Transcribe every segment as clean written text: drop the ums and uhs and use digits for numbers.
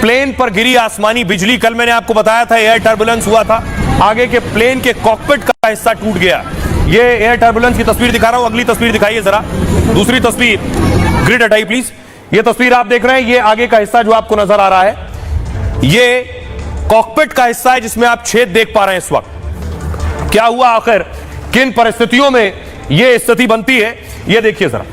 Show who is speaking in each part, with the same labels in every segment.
Speaker 1: Plane पर गिरी आसमानी बिजली। कल मैंने आपको बताया था एयर टर्बुलेंस हुआ था, आगे के प्लेन के कॉकपिट का हिस्सा टूट गया। ये एयर टर्बुलेंस की तस्वीर दिखा रहा हूं, अगली तस्वीर दिखाइए जरा, दूसरी तस्वीर, ग्रिड हटाइए प्लीज। ये तस्वीर आप देख रहे हैं, ये आगे का हिस्सा जो आपको नजर आ रहा है, ये कॉकपिट का हिस्सा है जिसमें आप छेद देख पा रहे हैं इस वक्त। क्या हुआ आखिर, किन परिस्थितियों में यह स्थिति बनती है, यह देखिए जरा,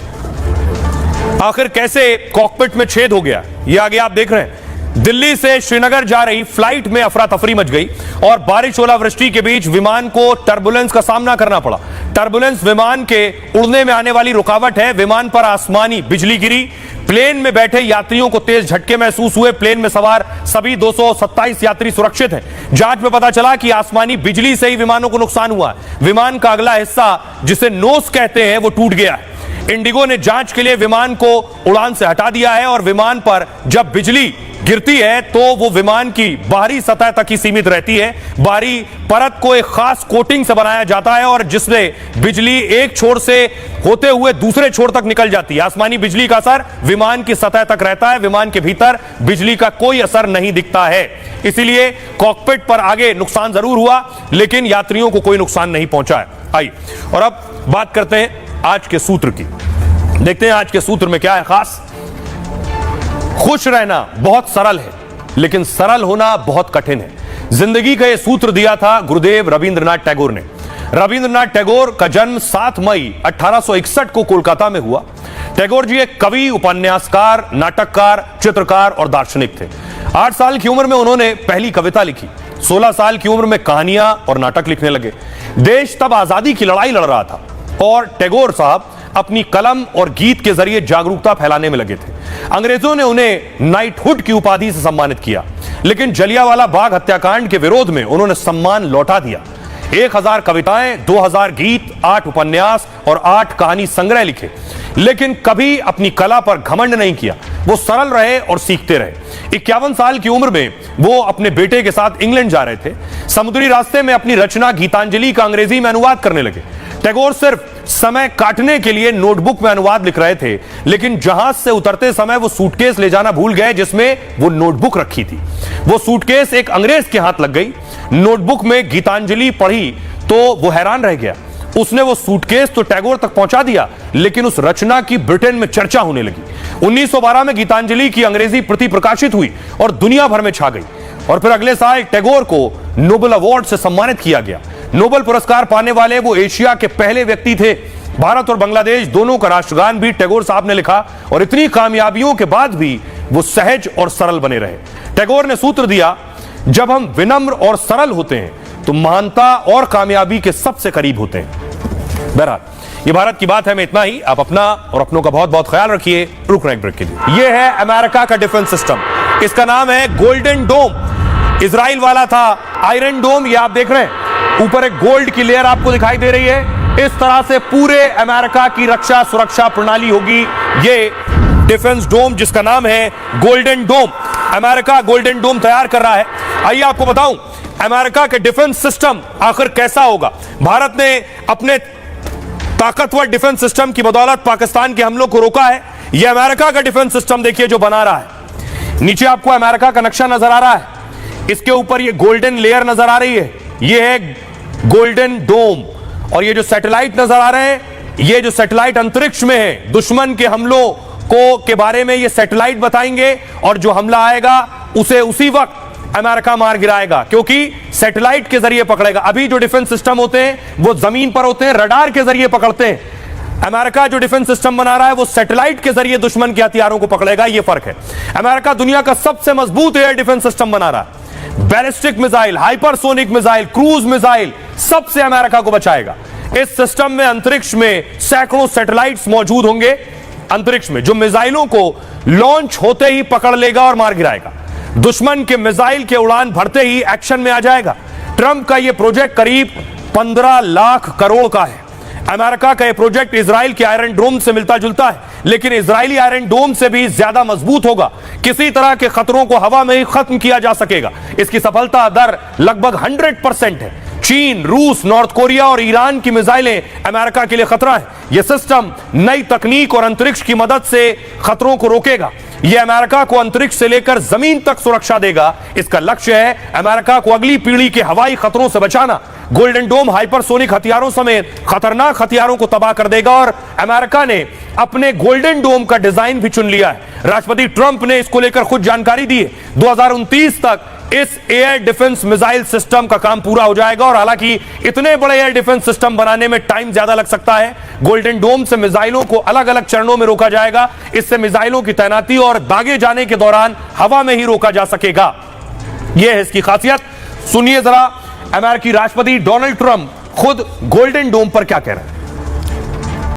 Speaker 1: आखिर कैसे कॉकपिट में छेद हो गया। ये आगे आप देख रहे हैं, दिल्ली से श्रीनगर जा रही फ्लाइट में अफरा तफरी मच गई और बारिश ओलावृष्टि के बीच विमान को टर्बुलेंस का सामना करना पड़ा। टर्बुलेंस विमान के उड़ने में आने वाली रुकावट है। विमान पर आसमानी बिजली गिरी, प्लेन में बैठे यात्रियों को तेज झटके महसूस हुए। प्लेन में सवार सभी 227 यात्री सुरक्षित हैं। जांच में पता चला कि आसमानी बिजली से ही विमानों को नुकसान हुआ। विमान का अगला हिस्सा जिसे नोस कहते हैं वो टूट गया है। इंडिगो ने जांच के लिए विमान को उड़ान से हटा दिया है और विमान पर जब बिजली गिरती है तो वो विमान की बाहरी सतह तक ही सीमित रहती है। बाहरी परत को एक खास कोटिंग से बनाया जाता है और जिसमें बिजली एक छोर से होते हुए दूसरे छोर तक निकल जाती है। आसमानी बिजली का असर विमान की सतह तक रहता है, विमान के भीतर बिजली का कोई असर नहीं दिखता है। इसीलिए कॉकपिट पर आगे नुकसान जरूर हुआ लेकिन यात्रियों को कोई नुकसान नहीं पहुंचा है। आइए और अब बात करते हैं आज के सूत्र की। देखते हैं आज के सूत्र में क्या है खास। खुश रहना बहुत सरल है लेकिन सरल होना बहुत कठिन है। जिंदगी का यह सूत्र दिया था गुरुदेव रविंद्रनाथ टैगोर ने। रविंद्रनाथ टैगोर का जन्म 7 मई 1861 को कोलकाता में हुआ। टैगोर जी एक कवि, उपन्यासकार, नाटककार, चित्रकार और दार्शनिक थे। 8 साल की उम्र में उन्होंने पहली कविता लिखी। 16 साल की उम्र में कहानियां और नाटक लिखने लगे। देश तब आजादी की लड़ाई लड़ रहा था और टैगोर साहब अपनी कलम और गीत के जरिए जागरूकता फैलाने में लगे थे। अंग्रेजों ने उन्हें नाइटहुड की उपाधि से सम्मानित किया लेकिन जलियांवाला बाग हत्याकांड के विरोध में उन्होंने सम्मान लौटा दिया। 1000 कविताएं, 2000 गीत, 8 उपन्यास और 8 कहानी संग्रह लिखे लेकिन कभी अपनी कला पर घमंड नहीं किया। वो सरल रहे और सीखते रहे। 51 साल की उम्र में वो अपने बेटे के साथ इंग्लैंड जा रहे थे। समुद्री रास्ते में अपनी रचना गीतांजलि का अंग्रेजी में अनुवाद करने लगे। टैगोर सिर्फ समय काटने के लिए नोटबुक में अनुवाद लिख रहे थे लेकिन जहाज से उतरते समय वो सूटकेस ले जाना भूल गए जिसमें वो नोटबुक रखी थी। वो सूटकेस एक अंग्रेज के हाथ लग गई। नोटबुक में गीतांजलि पढ़ी तो वो हैरान रह गया। उसने वो सूटकेस तो टैगोर तक पहुंचा दिया लेकिन उस रचना की ब्रिटेन में चर्चा होने लगी। 1912 में गीतांजलि की अंग्रेजी प्रति प्रकाशित हुई और दुनिया भर में छा गई। और फिर अगले साल टैगोर को नोबेल अवार्ड से सम्मानित किया गया। नोबेल पुरस्कार पाने वाले वो एशिया के पहले व्यक्ति थे। भारत और बांग्लादेश दोनों का राष्ट्रगान भी टैगोर साहब ने लिखा और इतनी कामयाबियों के बाद भी वो सहज और सरल बने रहे। टैगोर ने सूत्र दिया, जब हम विनम्र और सरल होते हैं तो महानता और कामयाबी के सबसे करीब होते हैं। बहरहाल ये भारत की बात है, मैं इतना ही। आप अपना और अपनों का बहुत बहुत ख्याल रखिए। रुक रहे हैं ब्रेक के लिए। यह है अमेरिका का डिफेंस सिस्टम, इसका नाम है गोल्डन डोम। इजराइल वाला था आयरन डोम, ये आप देख रहे हैं ऊपर एक गोल्ड की लेयर आपको दिखाई दे रही है। इस तरह से पूरे अमेरिका की रक्षा सुरक्षा प्रणाली होगी। ये डिफेंस डोम जिसका नाम है गोल्डन डोम, अमेरिका गोल्डन डोम तैयार कर रहा है। आइए आपको बताऊं अमेरिका के डिफेंस सिस्टम आखिर कैसा होगा। भारत ने अपने ताकतवर डिफेंस सिस्टम की बदौलत पाकिस्तान के हमलों को रोका है। यह अमेरिका का डिफेंस सिस्टम देखिए जो बना रहा है। नीचे आपको अमेरिका का नक्शा नजर आ रहा है, इसके ऊपर ये गोल्डन लेयर नजर आ रही है, ये है गोल्डन डोम। और ये जो सैटेलाइट नजर आ रहे हैं, ये जो सैटेलाइट अंतरिक्ष में है, दुश्मन के हमलों को के बारे में ये सैटेलाइट बताएंगे और जो हमला आएगा उसे उसी वक्त अमेरिका मार गिराएगा क्योंकि सैटेलाइट के जरिए पकड़ेगा। अभी जो डिफेंस सिस्टम होते हैं वो जमीन पर होते हैं, रडार के जरिए पकड़ते हैं। अमेरिका जो डिफेंस सिस्टम बना रहा है वो सैटेलाइट के जरिए दुश्मन के हथियारों को पकड़ेगा। ये फर्क है। अमेरिका दुनिया का सबसे मजबूत एयर डिफेंस सिस्टम बना रहा है। Ballistic missile, hypersonic missile, cruise missile, सबसे अमेरिका को बचाएगा। इस सिस्टम में अंतरिक्ष में सैकड़ों सैटेलाइट्स मौजूद होंगे अंतरिक्ष में जो मिसाइलों को लॉन्च होते ही पकड़ लेगा और मार गिराएगा। दुश्मन के मिसाइल के उड़ान भरते ही एक्शन में आ जाएगा। ट्रंप का यह प्रोजेक्ट करीब 15 लाख करोड़ का है। अमेरिका का यह प्रोजेक्ट इजराइल के आयरन डोम से मिलता जुलता है लेकिन इजरायली आयरन डोम से भी ज्यादा मजबूत होगा। किसी तरह के खतरों को हवा में ही खत्म किया जा सकेगा। इसकी सफलता दर लगभग 100% है। चीन, रूस, नॉर्थ कोरिया और ईरान की मिसाइलें अमेरिका के लिए खतरा है। यह सिस्टम नई तकनीक और अंतरिक्ष की मदद से खतरों को रोकेगा। यह अमेरिका को अंतरिक्ष से लेकर जमीन तक सुरक्षा देगा। इसका लक्ष्य है अमेरिका को अगली पीढ़ी के हवाई खतरों से बचाना। गोल्डन डोम हाइपरसोनिक हथियारों समेत खतरनाक हथियारों को तबाह कर देगा और अमेरिका ने अपने गोल्डन डोम का डिजाइन भी चुन लिया है। राष्ट्रपति ट्रंप ने इसको लेकर खुद जानकारी दी है। 2029 तक इस एयर डिफेंस मिसाइल सिस्टम का काम पूरा हो जाएगा और हालांकि इतने बड़े एयर डिफेंस सिस्टम बनाने में टाइम ज्यादा लग सकता है। गोल्डन डोम से मिसाइलों को अलग अलग चरणों में रोका जाएगा। इससे मिसाइलों की तैनाती और दागे जाने के दौरान हवा में ही रोका जा सकेगा। यह है इसकी खासियत। सुनिए जरा अमेरिकी राष्ट्रपति डोनाल्ड ट्रंप खुद गोल्डन डोम पर क्या कह रहे हैं।